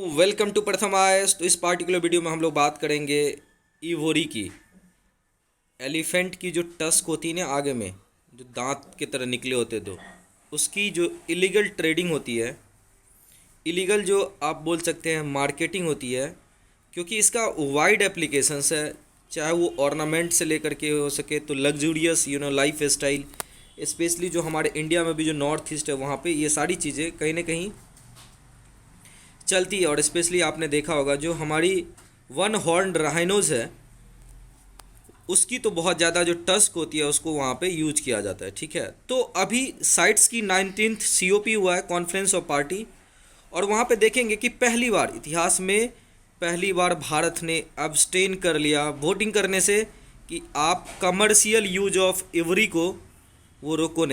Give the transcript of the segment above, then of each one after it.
Welcome to प्रथम आयस। तो इस पार्टिकुलर वीडियो में हम लोग बात करेंगे इवोरी की। एलिफेंट की जो टस्क होती है ना आगे में, जो दांत की तरह निकले होते दो, उसकी जो इलीगल ट्रेडिंग होती है, इलीगल जो आप बोल सकते हैं मार्केटिंग होती है, क्योंकि इसका वाइड एप्लीकेशंस है। चाहे वो ऑर्नामेंट से लेकर के हो सके तो लग्जूरियस लाइफ स्टाइल, स्पेशली जो हमारे इंडिया में भी जो नॉर्थ ईस्ट है वहाँ पे ये सारी चीज़ें कहीं ना कहीं चलती है। और स्पेशली आपने देखा होगा जो हमारी वन हॉर्न राइनोज है उसकी तो बहुत ज़्यादा जो टस्क होती है उसको वहाँ पे यूज किया जाता है। ठीक है, तो अभी साइट्स की 19th COP हुआ है, कॉन्फ्रेंस ऑफ पार्टी, और वहाँ पे देखेंगे कि पहली बार इतिहास में पहली बार भारत ने अब्सटेन कर लिया वोटिंग करने से कि आप कमर्शियल यूज ऑफ इवरी को वो रोको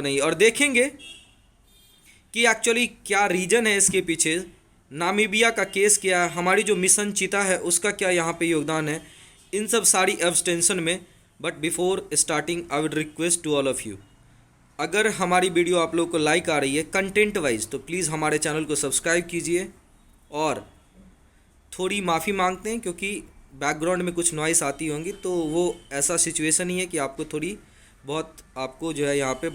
नहीं। और देखेंगे कि एक्चुअली क्या रीज़न है इसके पीछे, नामीबिया का केस क्या है, हमारी जो मिशन चीता है उसका क्या यहाँ पे योगदान है, इन सब सारी एब्सटेंशन में। But before starting I would request to all of you, अगर हमारी वीडियो आप लोग को लाइक आ रही है कंटेंट वाइज तो प्लीज़ हमारे चैनल को सब्सक्राइब कीजिए। और थोड़ी माफ़ी मांगते हैं क्योंकि बैकग्राउंड में कुछ नॉइस आती होंगी, तो वो ऐसा सिचुएशन ही है कि आपको थोड़ी बहुत आपको जो है यहाँ पे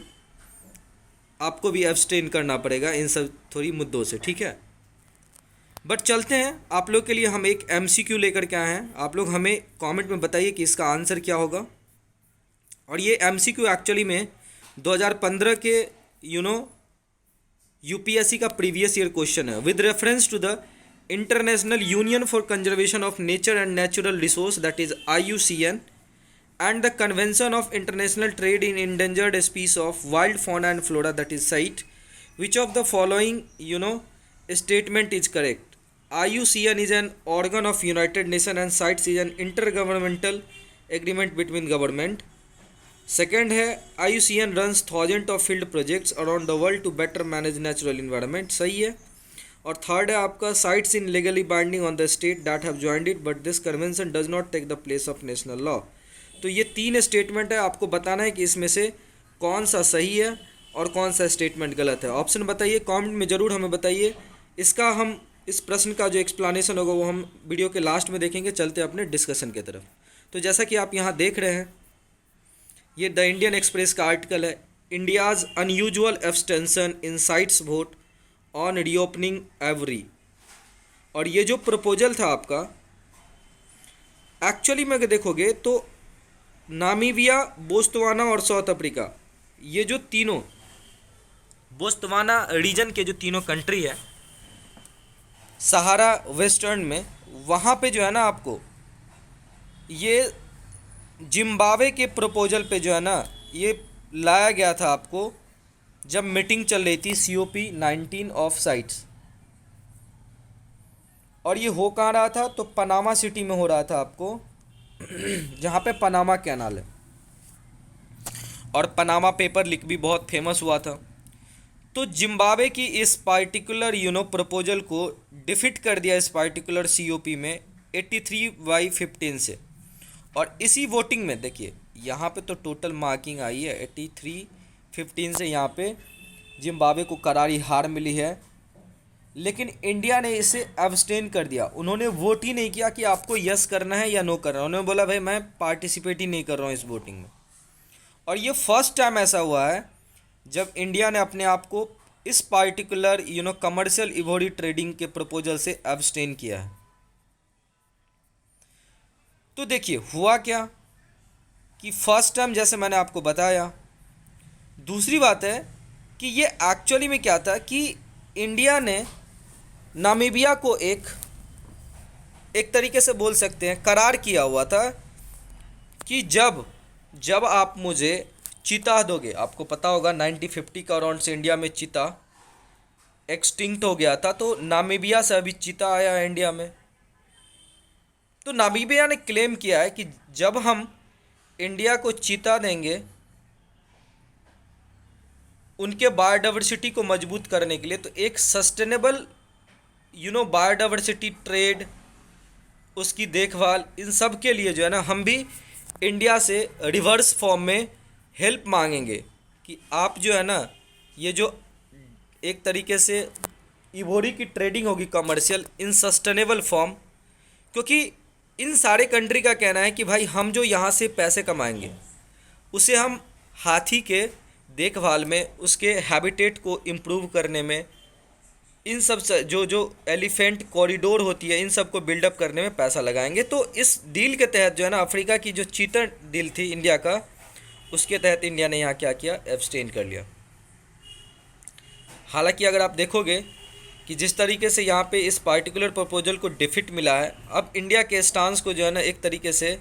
आपको भी एब्सटेन करना पड़ेगा इन सब थोड़ी मुद्दों से। ठीक है, बट चलते हैं। आप लोग के लिए हम एक MCQ लेकर के आए हैं, आप लोग हमें कमेंट में बताइए कि इसका आंसर क्या होगा। और ये MCQ एक्चुअली में 2015 के UPSC का प्रीवियस ईयर क्वेश्चन है, with reference to the international union for conservation of nature and natural resource, that is IUCN, and the Convention of International Trade in Endangered Species of Wild Fauna and Flora, that is CITE. Which of the following statement is correct? IUCN is an organ of United Nations and CITES is an intergovernmental agreement between government. Second है IUCN runs thousands of field projects around the world to better manage natural environment, सही है। और third है आपका CITES in legally binding on the state that have joined it, but this convention does not take the place of national law. तो ये 3 statement है, आपको बताना है कि इसमें से कौन सा सही है और कौन सा स्टेटमेंट गलत है। ऑप्शन बताइए, कमेंट में ज़रूर हमें बताइए। इसका हम इस प्रश्न का जो एक्सप्लेनेशन होगा वो हम वीडियो के लास्ट में देखेंगे। चलते अपने डिस्कशन की तरफ। तो जैसा कि आप यहाँ देख रहे हैं, ये द इंडियन एक्सप्रेस का आर्टिकल है, India's unusual abstention in sites vote on reopening every. और ये जो प्रपोजल था आपका, एक्चुअली में अगर देखोगे तो नामीबिया, बोत्सवाना और साउथ अफ्रीका, ये जो तीनों बोत्सवाना रीजन के जो तीनों कंट्री है सहारा वेस्टर्न में, वहाँ पे जो है ना आपको ये जिम्बाब्वे के प्रपोजल पे जो है ना ये लाया गया था आपको, जब मीटिंग चल रही थी COP 19 ऑफ साइट्स। और ये हो कहाँ रहा था, तो पनामा सिटी में हो रहा था आपको, जहाँ पे पनामा कैनाल है, और पनामा पेपर लीक भी बहुत फेमस हुआ था। तो जिम्बाब्वे की इस पार्टिकुलर प्रपोजल को डिफीट कर दिया इस पार्टिकुलर COP में 83/15 से। और इसी वोटिंग में देखिए यहाँ पे तो टोटल मार्किंग आई है 83-15 से, यहाँ पे जिम्बाब्वे को करारी हार मिली है। लेकिन इंडिया ने इसे एब्सटेन कर दिया, उन्होंने वोट ही नहीं किया कि आपको यस करना है या नो करना है। उन्होंने बोला भाई मैं पार्टिसिपेट ही नहीं कर रहा हूँ इस वोटिंग में। और ये फर्स्ट टाइम ऐसा हुआ है जब इंडिया ने अपने आप को इस पार्टिकुलर कमर्शियल इवोरी ट्रेडिंग के प्रपोजल से एब्सटेन किया है। तो देखिए हुआ क्या कि फर्स्ट टाइम, जैसे मैंने आपको बताया। दूसरी बात है कि ये एक्चुअली में क्या था कि इंडिया ने नामीबिया को एक तरीके से बोल सकते हैं करार किया हुआ था कि जब आप मुझे चीता दोगे, आपको पता होगा 1950 का अराउंड से इंडिया में चीता एक्सटिंक्ट हो गया था, तो नामीबिया से अभी चीता आया है इंडिया में। तो नामीबिया ने क्लेम किया है कि जब हम इंडिया को चीता देंगे उनके बायोडाइवर्सिटी को मजबूत करने के लिए, तो एक सस्टेनेबल बायोडाइवर्सिटी ट्रेड, उसकी देखभाल, इन सब के लिए जो है ना हम भी इंडिया से रिवर्स फॉर्म में हेल्प मांगेंगे कि आप जो है ना ये जो एक तरीके से इवोरी की ट्रेडिंग होगी कमर्शियल इन सस्टेनेबल फॉर्म, क्योंकि इन सारे कंट्री का कहना है कि भाई हम जो यहाँ से पैसे कमाएंगे उसे हम हाथी के देखभाल में, उसके हैबिटेट को इम्प्रूव करने में, इन सब जो जो एलिफेंट कॉरिडोर होती है इन सब को बिल्डअप करने में पैसा लगाएंगे। तो इस डील के तहत जो है ना, अफ्रीका की जो चीटर डील थी इंडिया का, उसके तहत इंडिया ने यहाँ क्या किया, एब्सटेन कर लिया। हालांकि अगर आप देखोगे कि जिस तरीके से यहाँ पे इस पार्टिकुलर प्रपोजल को डिफिट मिला है, अब इंडिया के स्टांस को जो है ना एक तरीके से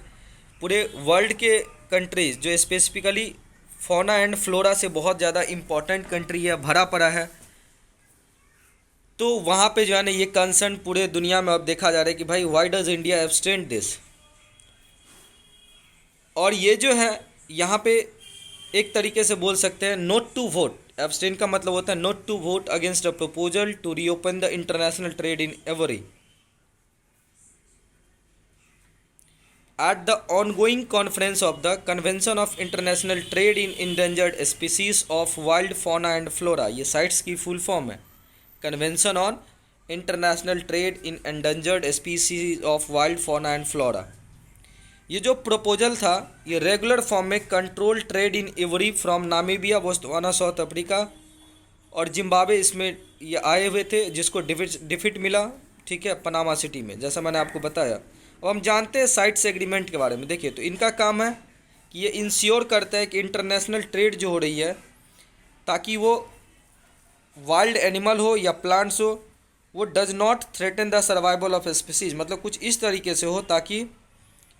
पूरे वर्ल्ड के कंट्रीज़ जो स्पेसिफिकली फौना एंड फ्लोरा से बहुत ज़्यादा इम्पॉर्टेंट कंट्री है, भरा पड़ा है, तो वहाँ पे जो है ना ये कंसर्न पूरे दुनिया में अब देखा जा रहा है कि भाई why does India abstained this. और ये जो है यहाँ पे एक तरीके से बोल सकते हैं नोट टू वोट, एब्सटेन का मतलब होता है note to vote against a proposal to reopen the international trade in ivory at the ongoing conference of the Convention of International Trade in Endangered Species of Wild Fauna and Flora, ये sites की full form है, convention on international trade in endangered species of wild fauna and flora. ये जो proposal था ये regular form में control trade in every from Namibia, Botswana, south Africa और Zimbabwe, इसमें ये आए हुए थे, जिसको डिफिट मिला, ठीक है, पनामा सिटी में, जैसा मैंने आपको बताया। अब हम जानते हैं साइट्स एग्रीमेंट के बारे में। देखिए, तो इनका काम है कि ये इंश्योर करता है कि इंटरनेशनल ट्रेड जो हो रही है, ताकि वो वाइल्ड एनिमल हो या प्लांट्स हो, वो does not threaten the survival of species, मतलब कुछ इस तरीके से हो ताकि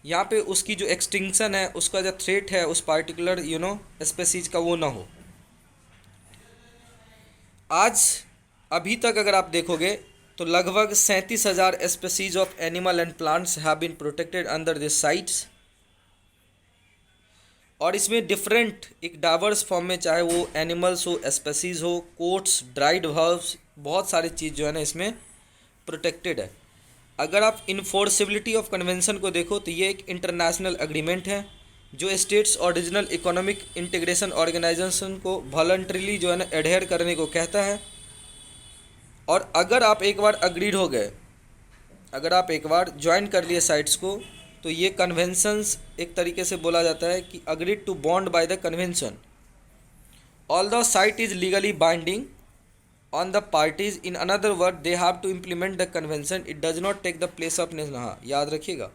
यहाँ पे उसकी जो एक्सटिंक्शन है, उसका जो थ्रेट है उस पार्टिकुलर स्पीसीज का, वो ना हो। आज अभी तक अगर आप देखोगे तो लगभग 37,000 species of animal and plants have been protected under this CITES, और इसमें डिफरेंट एक डाइवर्स फॉर्म में, चाहे वो एनिमल्स हो, स्पीसीज हो, कोट्स, ड्राइड हर्ब्स, बहुत सारी चीज़ जो है ना इसमें प्रोटेक्टेड है। अगर आप इन्फोर्सिबिलिटी ऑफ कन्वेंशन को देखो तो ये एक इंटरनेशनल एग्रीमेंट है जो स्टेट्स और रीजनल इकोनॉमिक इंटीग्रेशन ऑर्गेनाइजेशन को वॉलंटरीली जो है ना एडहेयर करने को कहता है। और अगर आप एक बार अग्रीड हो गए, अगर आप एक बार ज्वाइन कर लिए साइट्स को, तो ये कन्वेंशंस एक तरीके से बोला जाता है कि agreed to bond by the convention. All the site is legally binding on the parties, in another word they have to implement the convention, it does not take the place of national. हाँ, याद रखिएगा,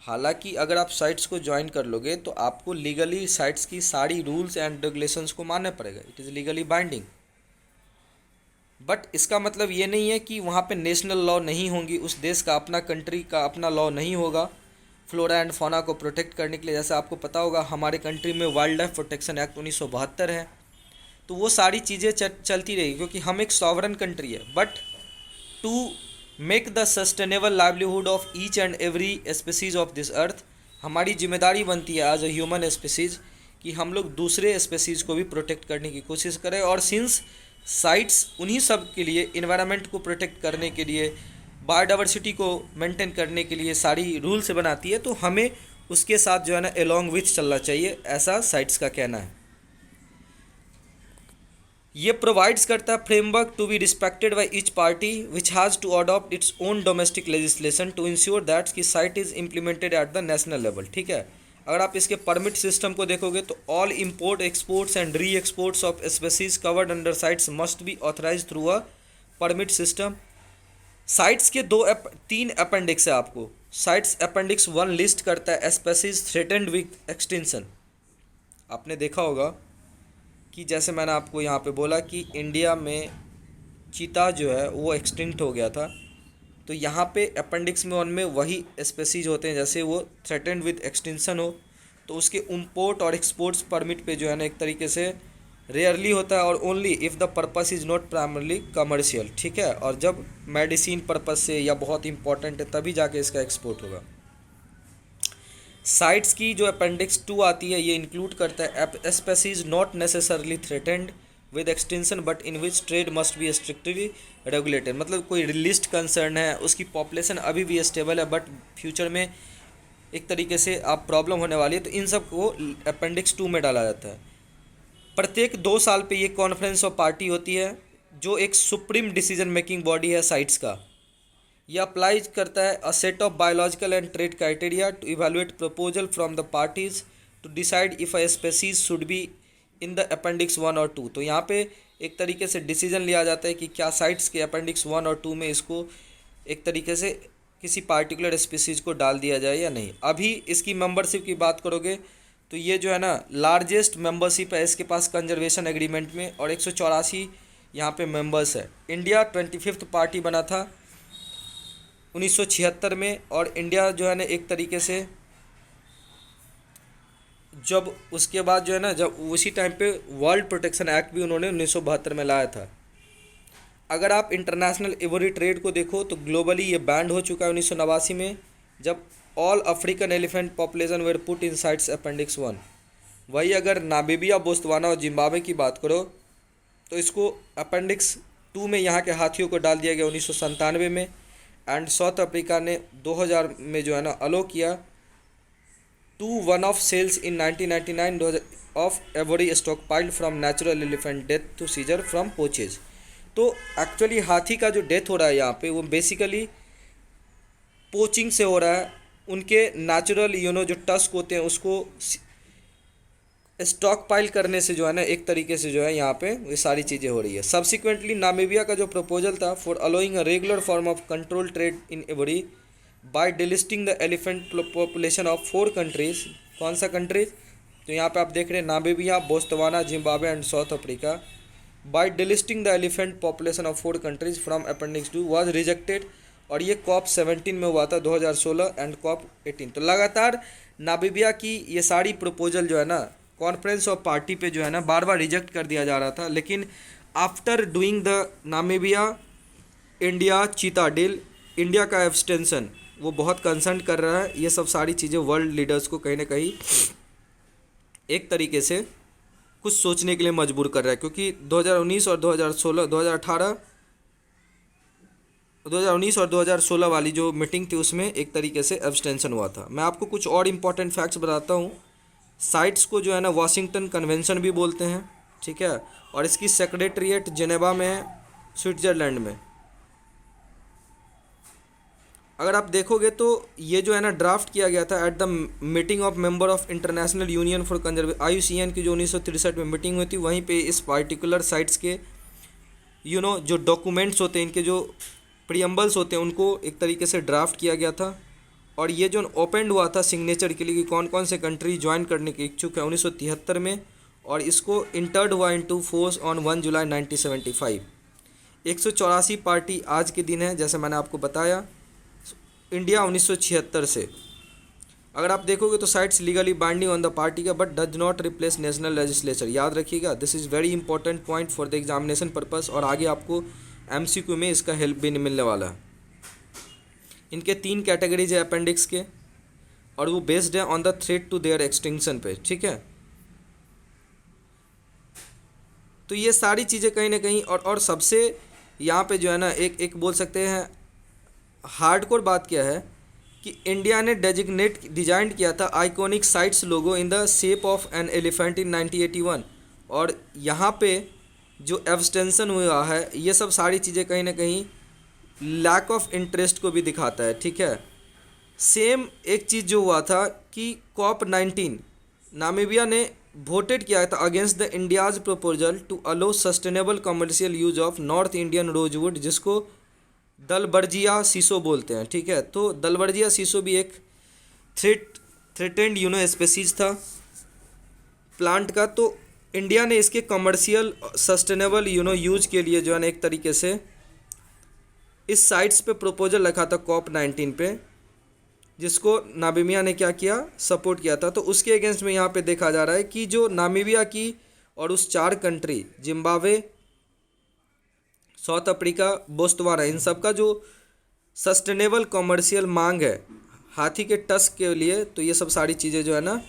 हालांकि अगर आप sites को join कर लोगे तो आपको लीगली साइट्स की सारी रूल्स एंड रेगुलेशंस को मानना पड़ेगा, it is legally binding. But इसका मतलब ये नहीं है कि वहाँ पे नेशनल लॉ नहीं होंगी, उस देश का अपना, कंट्री का अपना लॉ नहीं होगा फ्लोरा एंड फौना को प्रोटेक्ट करने के लिए। जैसे आपको पता होगा हमारे कंट्री में वाइल्ड लाइफ प्रोटेक्शन एक्ट 1972 है, तो वो सारी चीज़ें चलती रहेगी क्योंकि हम एक सॉवरन कंट्री है। But to make the sustainable livelihood of each and every species of this earth, हमारी जिम्मेदारी बनती है एज अ ह्यूमन स्पीसीज कि हम लोग दूसरे स्पीसीज को भी प्रोटेक्ट करने की कोशिश करें। और सिंस साइट्स उन्हीं सब के लिए, इन्वायरमेंट को प्रोटेक्ट करने के लिए, बायोडाइवर्सिटी को मेंटेन करने के लिए सारी रूल से बनाती है, तो हमें उसके साथ जो है ना एलोंग विथ चलना चाहिए, ऐसा साइट्स का कहना है। ये प्रोवाइड्स करता है framework to be respected by each party which has to adopt its own domestic legislation to ensure that कि CITES is implemented at the national level, ठीक है। अगर आप इसके परमिट सिस्टम को देखोगे तो all import, exports and re exports of species covered under CITES must be authorise through a permit system. CITES के तीन अपेंडिक्स है आपको। साइट्स अपेंडिक्स 1 लिस्ट करता है स्पीसीज थ्रेटेंड विथ एक्सटिंक्शन। आपने देखा होगा कि जैसे मैंने आपको यहाँ पे बोला कि इंडिया में चीता जो है वो एक्सटिंक्ट हो गया था, तो यहाँ पे अपेंडिक्स में 1 में वही स्पीसीज होते हैं, जैसे वो थ्रेटेंड विद एक्सटिंक्शन हो तो उसके इम्पोर्ट और एक्सपोर्ट्स परमिट पे जो है ना एक तरीके से रेयरली होता है, और only if the purpose is not primarily commercial, ठीक है। और जब मेडिसिन पर्पस से या बहुत इंपॉर्टेंट है तभी जाके इसका एक्सपोर्ट होगा। साइट्स की जो अपेंडिक्स 2 आती है ये इंक्लूड करता है species not necessarily threatened with extension but in which trade must be strictly regulated, मतलब कोई लिस्ट कंसर्न है, उसकी पॉपुलेशन अभी भी स्टेबल है बट फ्यूचर में एक तरीके से आप प्रॉब्लम होने वाली है, तो इन सब को अपेंडिक्स 2 में डाला जाता है। प्रत्येक 2 साल पे ये कॉन्फ्रेंस ऑफ पार्टी होती है जो एक सुप्रीम डिसीजन मेकिंग बॉडी है साइट्स का, यह अप्लाई करता है a set of biological and trade criteria to evaluate proposal from the parties to decide if a species should be in the appendix 1 और 2। तो यहाँ पे एक तरीके से डिसीजन लिया जाता है कि क्या साइट्स के अपेंडिक्स 1 और 2 में इसको एक तरीके से किसी पार्टिकुलर स्पीसीज को डाल दिया जाए या नहीं। अभी इसकी मेंबरशिप की बात करोगे तो ये जो है ना लार्जेस्ट मेंबरशिप है इसके पास कंजर्वेशन एग्रीमेंट में, और 184 यहाँ पे मेंबर्स है। इंडिया 25th पार्टी बना था 1976 में, और इंडिया जो है ना एक तरीके से जब उसके बाद जो है ना जब उसी टाइम पे वर्ल्ड प्रोटेक्शन एक्ट भी उन्होंने 1972 में लाया था। अगर आप इंटरनेशनल इवोरी ट्रेड को देखो तो ग्लोबली ये बैंड हो चुका है 1989 में, जब all African elephant population were put in CITES appendix 1। वही अगर नामीबिया, बोत्सवाना और जिम्बाब्वे की बात करो तो इसको अपेंडिक्स 2 में यहाँ के हाथियों को डाल दिया गया 1997 में। एंड साउथ अफ्रीका ने 2000 में जो है ना अलो किया two one off sales in 1999 of every stock piled from natural elephant death to seizure from poaches. तो एक्चुअली हाथी का जो डेथ हो रहा है यहाँ पे वो बेसिकली पोचिंग से हो रहा है। उनके नेचुरल जो टस्क होते हैं उसको स्टॉक पाइल करने से जो है ना एक तरीके से जो है यहाँ पे ये सारी चीज़ें हो रही है। सब्सिक्वेंटली नामीबिया का जो प्रपोजल था for allowing a regular form of control trade in ivory by delisting the elephant population of 4 countries. कौन सा कंट्रीज? तो यहाँ पे आप देख रहे हैं Namibia, Botswana, Zimbabwe and South Africa. By delisting the elephant population of 4 countries from appendix 2 was rejected, और ये COP 17 में हुआ था 2016 एंड COP 18। तो लगातार नामीबिया की ये सारी प्रपोजल जो है ना कॉन्फ्रेंस ऑफ पार्टी पे जो है ना बार बार रिजेक्ट कर दिया जा रहा था। लेकिन after doing the Namibia India चीता डील, इंडिया का एब्सटेंशन वो बहुत कंसर्न कर रहा है। ये सब सारी चीज़ें वर्ल्ड लीडर्स को कहीं ना कहीं एक तरीके से कुछ सोचने के लिए मजबूर कर रहा है, क्योंकि 2019 और 2016 वाली जो मीटिंग थी उसमें एक तरीके से एब्सटेंशन हुआ था। मैं आपको कुछ और इम्पॉर्टेंट फैक्ट्स बताता हूँ। साइट्स को जो है ना वाशिंगटन कन्वेंशन भी बोलते हैं, ठीक है, और इसकी सेक्रेटरीट जेनेवा में है, स्विट्ज़रलैंड में। अगर आप देखोगे तो ये जो है ना ड्राफ्ट किया गया था at the meeting of member of international union for conservation IUCN की जो 1963 में मीटिंग हुई थी, वहीं पे इस पार्टिकुलर साइट्स के जो डॉक्यूमेंट्स होते हैं, इनके जो प्रीएम्बल्स होते हैं, उनको एक तरीके से ड्राफ्ट किया गया था। और ये जो ओपन हुआ था सिग्नेचर के लिए कि कौन कौन से कंट्री ज्वाइन करने के इच्छुक है 1973 में, और इसको इंटर्ड हुआ into force on 1 July 1975। 184 party आज के दिन है, जैसे मैंने आपको बताया, इंडिया 1976 से। अगर आप देखोगे तो CITES legally binding on the party का, but does not replace national legislature. याद रखिएगा, this is very important point for the examination purpose, और आगे आपको MCQ में इसका हेल्प भी मिलने वाला है। इनके 3 कैटेगरीज है अपेंडिक्स के, और वो बेस्ड है on the threat to their extinction पे, ठीक है। तो ये सारी चीज़ें कहीं ना कहीं और सबसे यहाँ पे जो है ना एक बोल सकते हैं हार्डकोर बात क्या है कि इंडिया ने डिजाइन किया था iconic sites logo in the shape of an elephant in 1981, और यहाँ पे जो एब्सटेंशन हुआ है ये सब सारी चीज़ें कहीं ना कहीं लैक ऑफ इंटरेस्ट को भी दिखाता है, ठीक है। सेम एक चीज़ जो हुआ था कि COP 19 नामीबिया ने वोटेड किया था against the India's proposal to allow sustainable commercial use of north Indian rosewood, जिसको दलबर्जिया सीसो बोलते हैं, ठीक है। तो दलबर्जिया सीसो भी एक थ्रेटेंड स्पेसीज था प्लांट का। तो इंडिया ने इसके कमर्शियल सस्टेनेबल यूज के लिए जो है ना एक तरीके से इस साइट्स पे प्रपोजल रखा था COP 19 पे, जिसको नामीबिया ने क्या किया, सपोर्ट किया था। तो उसके अगेंस्ट में यहाँ पे देखा जा रहा है कि जो नामीबिया की और उस 4 country Zimbabwe, South Africa, Botswana, इन सब का जो सस्टेनेबल कमर्शियल मांग है हाथी के टस्क के लिए, तो ये सब सारी चीज़ें जो है ना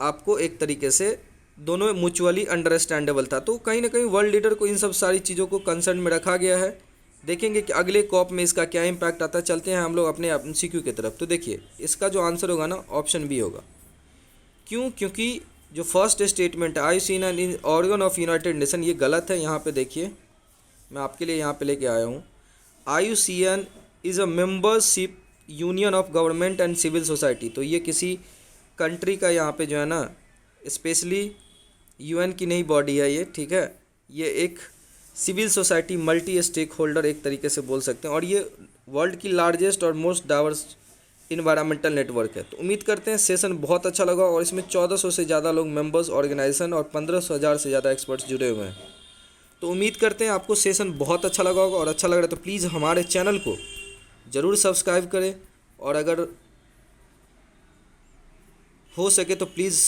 आपको एक तरीके से दोनों म्यूचुअली अंडरस्टैंडेबल था। तो कहीं ना कहीं वर्ल्ड लीडर को इन सब सारी चीज़ों को कंसर्न में रखा गया है। देखेंगे कि अगले COP में इसका क्या इम्पैक्ट आता है। चलते हैं हम लोग अपने MCQ की तरफ। तो देखिए इसका जो आंसर होगा ना ऑप्शन बी होगा। क्यों? क्योंकि जो फर्स्ट स्टेटमेंट है IUCN organ of United nation, ये गलत है। यहाँ पे देखिए मैं आपके लिए यहाँ पे लेके आया हूँ। IUCN is a membership union of government and civil society. तो ये किसी कंट्री का यहाँ पे जो है ना स्पेशली UN की नई बॉडी है ये, ठीक है। ये एक civil society multi stakeholder एक तरीके से बोल सकते हैं, और ये वर्ल्ड की लार्जेस्ट और मोस्ट डाइवर्स इन्वायरमेंटल नेटवर्क है। तो उम्मीद करते हैं सेशन बहुत अच्छा लगा, और इसमें 1400 से ज़्यादा लोग मेंबर्स, ऑर्गेनाइजेशन और 1500 से ज़्यादा एक्सपर्ट्स जुड़े हुए हैं। तो उम्मीद करते हैं आपको सेशन बहुत अच्छा लगा होगा, और अच्छा लग रहा है तो प्लीज़ हमारे चैनल को ज़रूर सब्सक्राइब करें, और अगर हो सके तो प्लीज़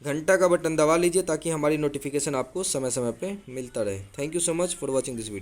घंटा का बटन दबा लीजिए ताकि हमारी नोटिफिकेशन आपको समय समय पे मिलता रहे। Thank you so much for watching this video.